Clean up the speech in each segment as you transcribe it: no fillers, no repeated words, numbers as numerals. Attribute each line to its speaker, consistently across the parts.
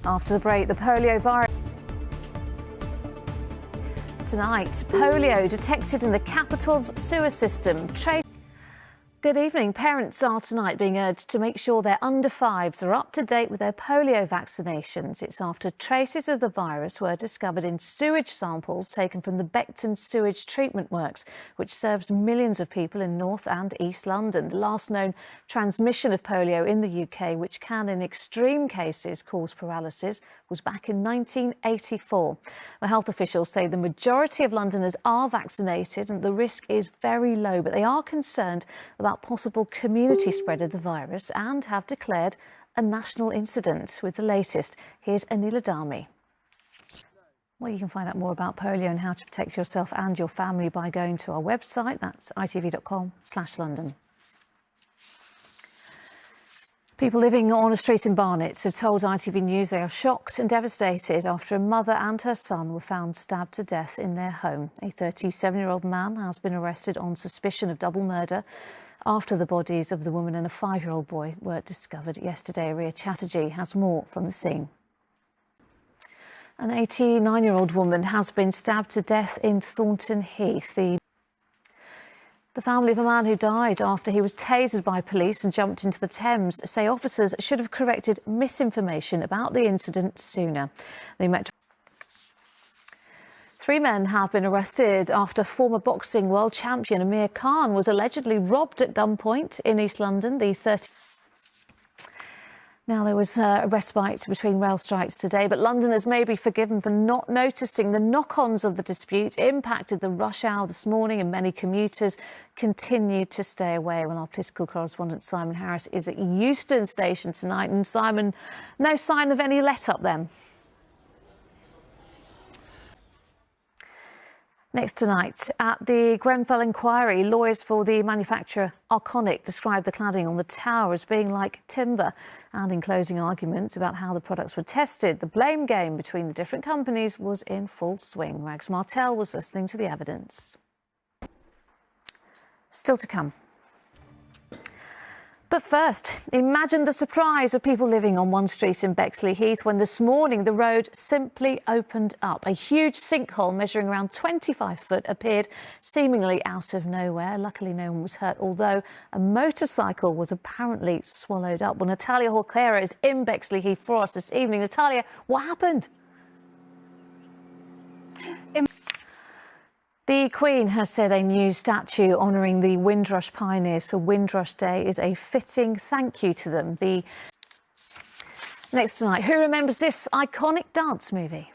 Speaker 1: After the break, the polio virus. Tonight, polio detected in the capital's sewer system. Good evening. Parents are tonight being urged to make sure their under fives are up to date with their polio vaccinations. It's after traces of the virus were discovered in sewage samples taken from the Beckton Sewage Treatment Works, which serves millions of people in North and East London. The last known transmission of polio in the UK, which can in extreme cases cause paralysis, was back in 1984. The health officials say the majority of Londoners are vaccinated and the risk is very low, but they are concerned about possible community spread of the virus and have declared a national incident. With the latest, here's Anila Dami. Well, you can find out more about polio and how to protect yourself and your family by going to our website. That's itv.com/London. People living on a street in Barnet have told ITV News they are shocked and devastated after a mother and her son were found stabbed to death in their home. A 37-year-old man has been arrested on suspicion of double murder after the bodies of the woman and a 5-year-old boy were discovered yesterday. Ria Chatterjee has more from the scene. An 89-year-old woman has been stabbed to death in Thornton Heath. The family of a man who died after he was tasered by police and jumped into the Thames say officers should have corrected misinformation about the incident sooner. Three men have been arrested after former boxing world champion Amir Khan was allegedly robbed at gunpoint in East London. Now, there was a respite between rail strikes today, but Londoners may be forgiven for not noticing the knock-ons of the dispute impacted the rush hour this morning, and many commuters continued to stay away. Well, our political correspondent Simon Harris is at Euston Station tonight. And Simon, no sign of any let-up then? Next tonight, at the Grenfell Inquiry, lawyers for the manufacturer Arconic described the cladding on the tower as being like timber. And in closing arguments about how the products were tested, the blame game between the different companies was in full swing. Rags Martell was listening to the evidence. Still to come. But first, imagine the surprise of people living on one street in Bexley Heath when this morning the road simply opened up. A huge sinkhole measuring around 25 foot appeared seemingly out of nowhere. Luckily, no one was hurt, although a motorcycle was apparently swallowed up. Well, Natalia Horquera is in Bexley Heath for us this evening. Natalia, what happened? The Queen has said a new statue honouring the Windrush pioneers for Windrush Day is a fitting thank you to them. Next tonight, who remembers this iconic dance movie?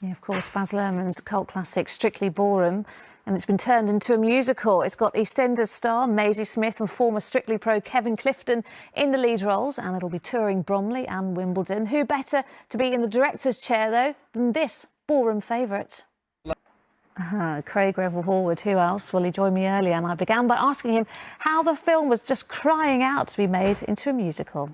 Speaker 1: Yeah, of course, Baz Luhrmann's cult classic Strictly Ballroom, and it's been turned into a musical. It's got EastEnders star Maisie Smith and former Strictly pro Kevin Clifton in the lead roles, and it'll be touring Bromley and Wimbledon. Who better to be in the director's chair, though, than this ballroom favourite? Craig Revel-Horwood. Who else? Well, he joined me earlier and I began by asking him how the film was just crying out to be made into a musical.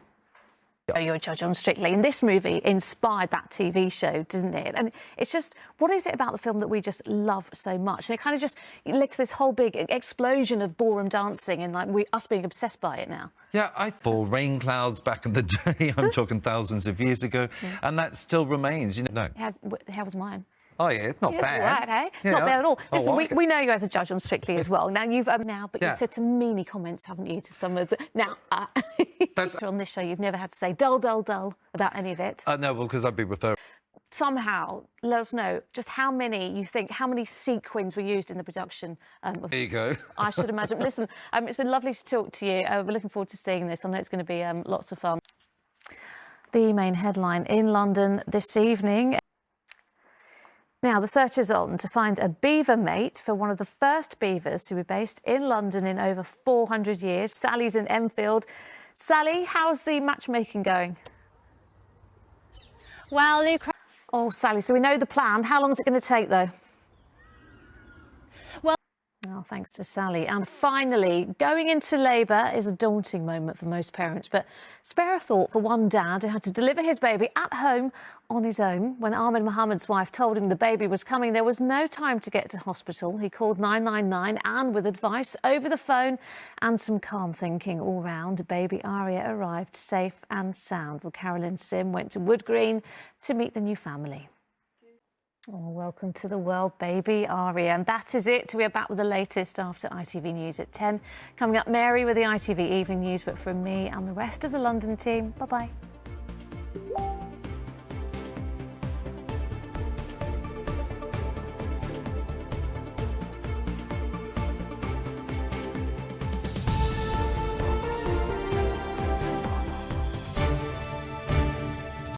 Speaker 1: You're a judge on Strictly, and this movie inspired that TV show, didn't it? And it's just, what is it about the film that we just love so much? And it kind of just led to this whole big explosion of ballroom dancing and like us being obsessed by it now.
Speaker 2: Yeah, I thought rain clouds back in the day. I'm talking thousands of years ago, and that still remains. You know,
Speaker 1: How was mine?
Speaker 2: Oh yeah, it's not bad.
Speaker 1: Right, hey?
Speaker 2: Yeah.
Speaker 1: Not bad at all. Listen,
Speaker 2: like
Speaker 1: we know you as a judge on Strictly as well. Now you've but
Speaker 2: Yeah.
Speaker 1: you've said some meany comments, haven't you, to some of the That's on this show. You've never had to say dull, dull, dull about any of it.
Speaker 2: No, well, because I'd be referring.
Speaker 1: Somehow, let us know just how many sequins were used in the production.
Speaker 2: There you go.
Speaker 1: I should imagine. Listen, it's been lovely to talk to you. We're looking forward to seeing this. I know it's going to be lots of fun. The main headline in London this evening. Now, the search is on to find a beaver mate for one of the first beavers to be based in London in over 400 years. Sally's in Enfield. Sally, how's the matchmaking going?
Speaker 3: Well, Lucrezia...
Speaker 1: Oh, Sally, so we know the plan. How long is it going to take, though?
Speaker 3: Well...
Speaker 1: Oh, thanks to Sally. And finally, going into labour is a daunting moment for most parents, but spare a thought for one dad who had to deliver his baby at home on his own. When Ahmed Mohammed's wife told him the baby was coming, there was no time to get to hospital. He called 999 and with advice over the phone and some calm thinking all round, baby Aria arrived safe and sound. Well, Carolyn Sim went to Wood Green to meet the new family. Oh, welcome to the world, baby Aria. And that is it. We're back with the latest after ITV News at 10. Coming up, Mary with the ITV Evening News. But from me and the rest of the London team, bye-bye.